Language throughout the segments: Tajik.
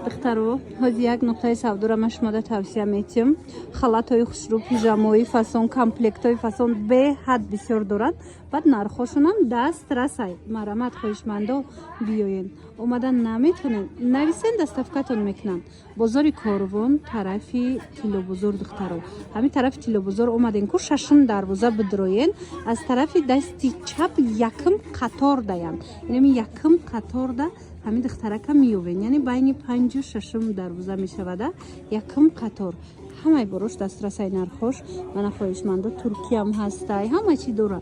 духтаро, ҳози як нуқтаи савдоро ман шумода тавсия метиҳам. Халатҳои хушрӯ, пижамои фасон, комплектҳои фасон беҳад бисёр доранд. Баъд нархошонам даст расай. Марамат хоҳишмандо биёен. Омадан наметонен, нависен доставкатон мекунанд. Бозори Корвон, тарафи Тиллобозор духтаро. Ҳамин тарафи Тиллобозор омаден ку шашум дарвоза бидроен. Аз тарафи дасти чап якм қатор даянд. Яъне якм қаторда ҳамин духтарака меёвен. Яъне байни панҷу шашум дарвоза мешавада. Якм қатор. ҳамаи борош дастрасаи нархош. Мана хоҳишмандо туркиям ҳастай. Ҳама чӣ дора.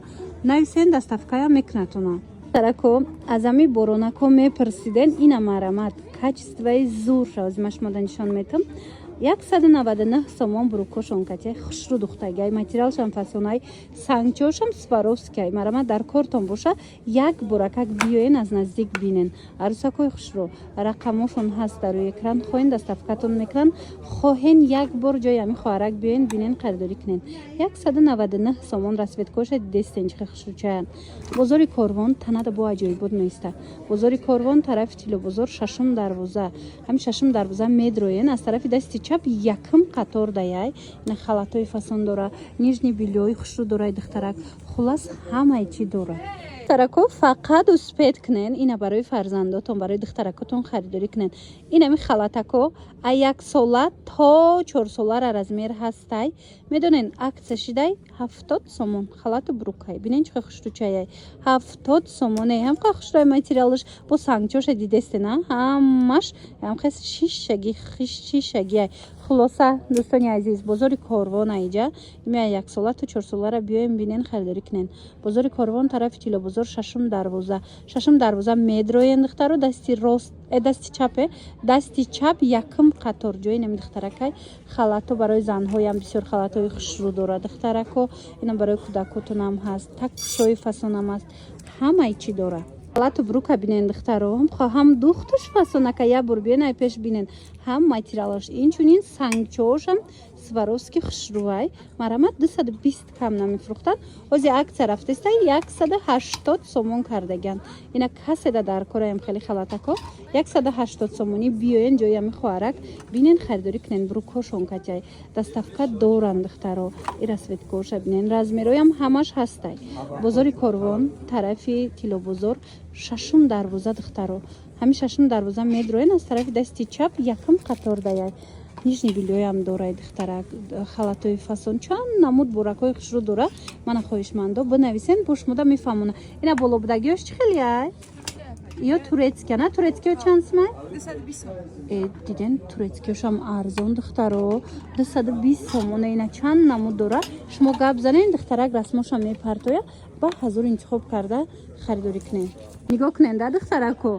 Нависен доставкаям мекунатона. Тарако аз ами боронако мепирсиден ина марамат качествои зур шаваз машмода нишон метам. 199 сомон бурукошон катя хушру духтагай материалшам фасонай сангчошам сваровскай марамат дар кортон боша як буракак биёен аз наздик бинен арусакой хушру рақамошон ҳаст дар рӯи экран хоҳен доставкатон мекунанд хоҳен як бор ҷои ами хоҳарак биёен бинен харидорӣ кунен 199 сомон расветкоша дестенчи хушручаян бозори Корвон танада бо аҷоибот меиста бозори Корвон тарафи Тиллобозор шашум дарвоза ҳамин шашум дарвоза медроен аз тарафи дасти чап якм қатор даяй ина халатои фасон дора нижни билёи хушру дорай духтарак хулас ҳамаи чӣ дора тарако фақат успед кунен ина барои фарзандотон барои духтаракотон харидорӣ кунен инами халатако а 1 сола то 4 солара размер ҳастай медонен акция шидай 70 сомон халату брукай бинен чӣ хушручаяй 70 сомоне ҳам қа хушрай материалш бо сангчоша дидестена ҳамаш ҳам хес шишагияй хулоса дӯстони азиз бозори Корвон аиҷа имя 1 сола то 4 солара биёем бинен харидорӣ кунен бозори Корвон тарафи Тиллобозор шашум дарвоза медроен духтаро дасти рост дасти чапе дасти чап якм қатор ҷои нами духтаракай халато барои занҳоям бисёр халатои хушру дора духтарако ина барои кӯдакотонам ҳаст такпушои фасонам ҳаст ҳамаи чӣ дора халату брука бинен духтаро ҳам духтуш фасонака я бор биёнай пеш бинен ҳам материалаш инчунин сангчоошам сваровски хушрувай марамат 220 кам намефурӯхтанд ҳози акция рафтестай 180 сомон кардаган ина каседа дар кораям хеле халатако 180 сомонӣ биёен ҷои ами хоҳарак бинен харидорӣ кунен брукошон катяй доставка доранд духтаро ирасветкоша бинен размероям ҳамаш ҳастай бозори Корвон тарафи Тиллобозор шашум дарвоза духтаро ҳамин шашум дарвоза медроен аз тарафи дасти чап якм қатор даяй нижни билёям дорай духтарак халатои фасон чанд намуд буракҳои хушру дора мана хоҳишмандо бинависен бо шумода мефаҳмона ина болобудагиёш чӣ хелияй ё турецкия на турецкиё чанд сумай 220 диден турецкиёшам арзон духтаро 220 сомона ина чанд намуд дора шумо гап занен духтарак расмошам мепартоя ба ҳазур интихоб карда харидорӣ кунен нигоҳ кунен да духтарако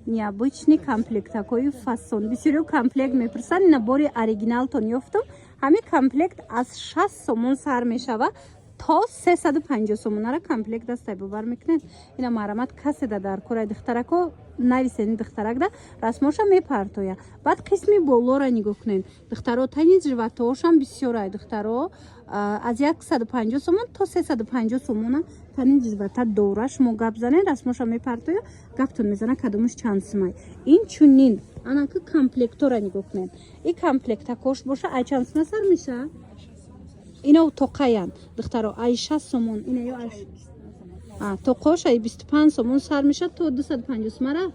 необычный комплект такой фасон бисёриё комплект мепурсанд ина бори оригиналтон ёфтам ҳамин комплект аз 60 сомон сар мешава то 350 сомонара комплект дастай бубар мекунед ина марамат каседа дар кораи духтарако нависени духтаракда расмоша мепартоя баъд қисми болора нигоҳ кунед духтаро тани живатоошам бисёрай духтаро аз 150 сомон то 350 сомона тани живата дора шумо гап занед расмоша мепартоя гаптон мезана кадомаш чанд сумай инчунин анаки комплектора нигоҳ кунед ин комплекта кош боша ай чанд сума сар меша ина тоқаян духтаро ай 60 сомон ина ё тоқош ай 25 сомон сар меша то 250 сомара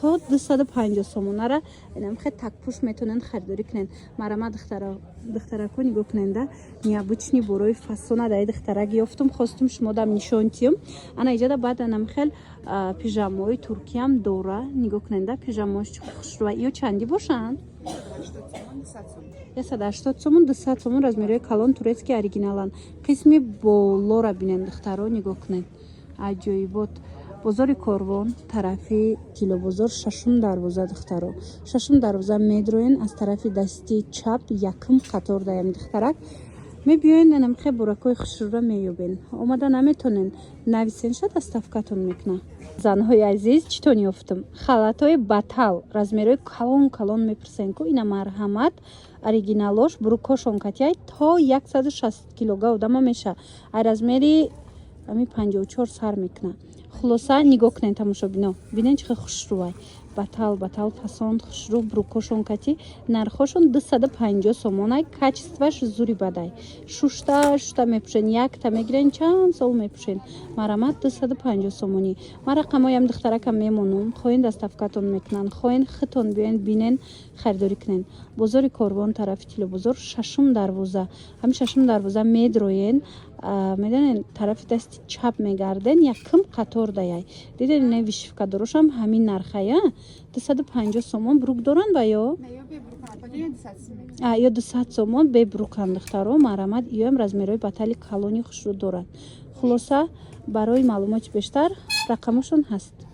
то 250 сомонара инам хе такпуш метонен харидорӣ кунен марама духтарако нигоҳ куненда необычный борои фасона дай духтарак ёфтум хостум шумодам нишон тиём ана иҷада баъд анам хел пижамои туркиям дора нигоҳ куненда пижамош хушрува ё чанди бошанд 180 сомон 200 сомон размерои калон турецки оригиналан қисми болора бинен духтаро нигоҳ кунен аҷоибот бозори Корвон тарафи Тиллобозор шашум дарвоза духтаро шашум дарвоза медроен аз тарафи дасти чап якм қатор даям духтарак мебиёен намхе буракои хушрура меёбен омада наметонен нависенша доставкатон мекуна занҳои азиз читон ёфтум халатои батал размерои калон мепурсен ку ина марҳамат оригиналош бурукошон катяй то 160 килога одама меша ай размери ами 54 сар мекуна хулоса нигоҳ кунен тамошобино бинен чӣ хушрувай батал фасон хушрӯ брукошон кати нархошон 250 сомонай качестваш зури бадай шушта мепушен якта мегирен чанд сол мепушен марамат 250 сомонӣ ма рақамоям духтаракам мемонум хоин доставкатон мекунанд хоин хитон биёен бинен харидорӣ кунен бозори корвон тарафи тилобозор шашум дарвоза ҳами шашум дарвоза медроен медонен тарафи дасти чап мегарден якм қатор даяй диден не вишивкадорошам ҳамин нархая 250 сомон брук доранд ва ё 200 сомон бе бруканд духтаро марамат иём размерои батали калони хушрӯ доранд хулоса барои маълумоти бештар рақамашон ҳаст